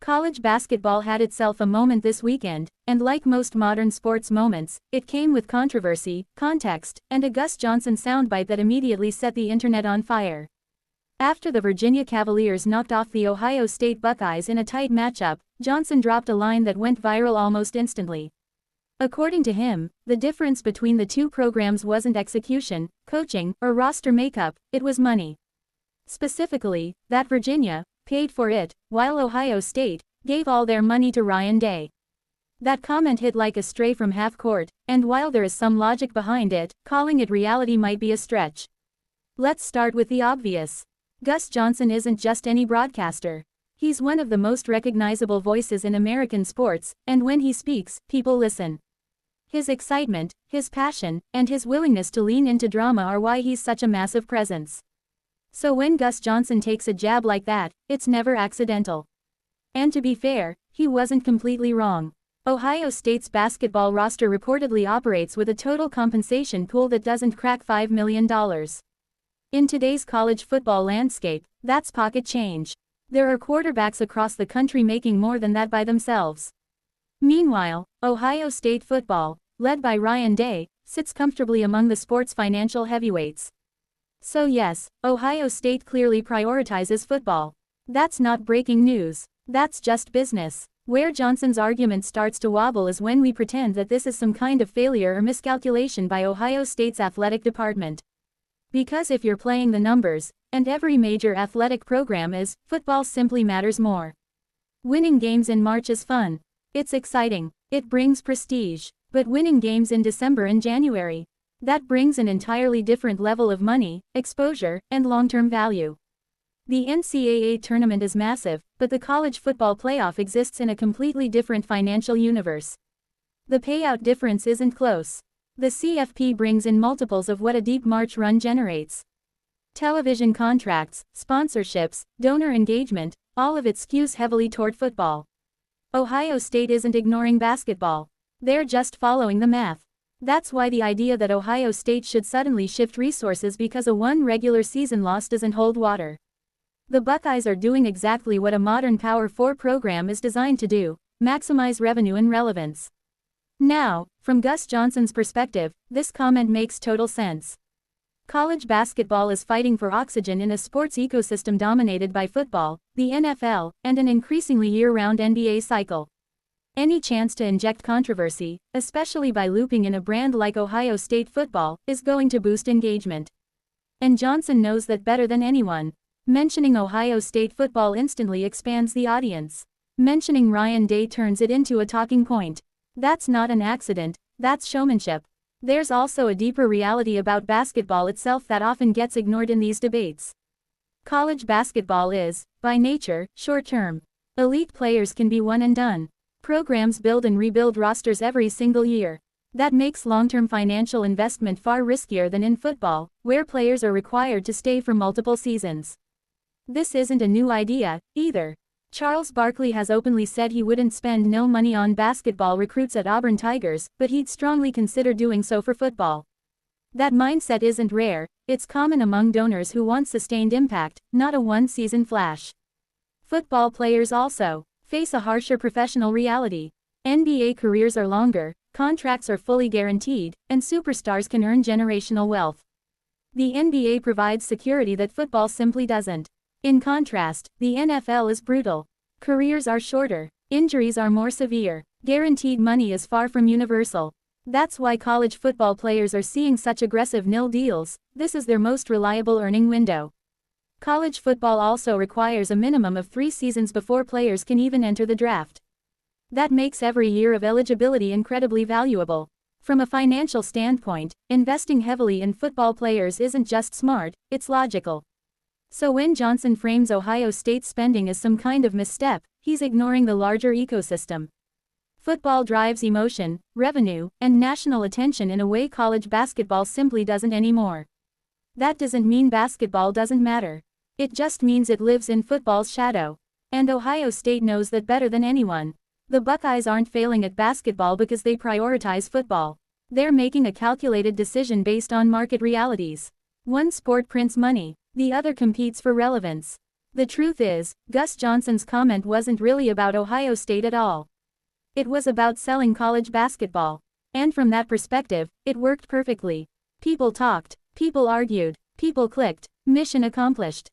College basketball had itself a moment this weekend, and like most modern sports moments, it came with controversy, context, and a Gus Johnson soundbite that immediately set the internet on fire. After the Virginia Cavaliers knocked off the Ohio State Buckeyes in a tight matchup, Johnson dropped a line that went viral almost instantly. According to him, the difference between the two programs wasn't execution, coaching, or roster makeup, it was money. Specifically, that Virginia paid for it, while Ohio State gave all their money to Ryan Day. That comment hit like a stray from half court, and while there is some logic behind it, calling it reality might be a stretch. Let's start with the obvious. Gus Johnson isn't just any broadcaster. He's one of the most recognizable voices in American sports, and when he speaks, people listen. His excitement, his passion, and his willingness to lean into drama are why he's such a massive presence. So when Gus Johnson takes a jab like that, it's never accidental. And to be fair, he wasn't completely wrong. Ohio State's basketball roster reportedly operates with a total compensation pool that doesn't crack $5 million. In today's college football landscape, that's pocket change. There are quarterbacks across the country making more than that by themselves. Meanwhile, Ohio State football, led by Ryan Day, sits comfortably among the sport's financial heavyweights. So yes, Ohio State clearly prioritizes football. That's not breaking news. That's just business. Where Johnson's argument starts to wobble is when we pretend that this is some kind of failure or miscalculation by Ohio State's athletic department. Because if you're playing the numbers, and every major athletic program is, football simply matters more. Winning games in March is fun. It's exciting. It brings prestige. But winning games in December and January, that brings an entirely different level of money, exposure, and long-term value. The NCAA tournament is massive, but the college football playoff exists in a completely different financial universe. The payout difference isn't close. The CFP brings in multiples of what a deep March run generates. Television contracts, sponsorships, donor engagement, all of it skews heavily toward football. Ohio State isn't ignoring basketball. They're just following the math. That's why the idea that Ohio State should suddenly shift resources because a one regular season loss doesn't hold water. The Buckeyes are doing exactly what a modern Power 4 program is designed to do: maximize revenue and relevance. Now, from Gus Johnson's perspective, this comment makes total sense. College basketball is fighting for oxygen in a sports ecosystem dominated by football, the NFL, and an increasingly year-round NBA cycle. Any chance to inject controversy, especially by looping in a brand like Ohio State football, is going to boost engagement. And Johnson knows that better than anyone. Mentioning Ohio State football instantly expands the audience. Mentioning Ryan Day turns it into a talking point. That's not an accident, that's showmanship. There's also a deeper reality about basketball itself that often gets ignored in these debates. College basketball is, by nature, short-term. Elite players can be one and done. Programs build and rebuild rosters every single year. That makes long-term financial investment far riskier than in football, where players are required to stay for multiple seasons. This isn't a new idea, either. Charles Barkley has openly said he wouldn't spend no money on basketball recruits at Auburn Tigers, but he'd strongly consider doing so for football. That mindset isn't rare, it's common among donors who want sustained impact, not a one-season flash. Football players also face a harsher professional reality. NBA careers are longer, contracts are fully guaranteed, and superstars can earn generational wealth. The NBA provides security that football simply doesn't. In contrast, the NFL is brutal. Careers are shorter, injuries are more severe, guaranteed money is far from universal. That's why college football players are seeing such aggressive nil deals. This is their most reliable earning window. College football also requires a minimum of 3 seasons before players can even enter the draft. That makes every year of eligibility incredibly valuable. From a financial standpoint, investing heavily in football players isn't just smart, it's logical. So when Johnson frames Ohio State spending as some kind of misstep, he's ignoring the larger ecosystem. Football drives emotion, revenue, and national attention in a way college basketball simply doesn't anymore. That doesn't mean basketball doesn't matter. It just means it lives in football's shadow. And Ohio State knows that better than anyone. The Buckeyes aren't failing at basketball because they prioritize football. They're making a calculated decision based on market realities. One sport prints money, the other competes for relevance. The truth is, Gus Johnson's comment wasn't really about Ohio State at all. It was about selling college basketball. And from that perspective, it worked perfectly. People talked, people argued, people clicked, mission accomplished.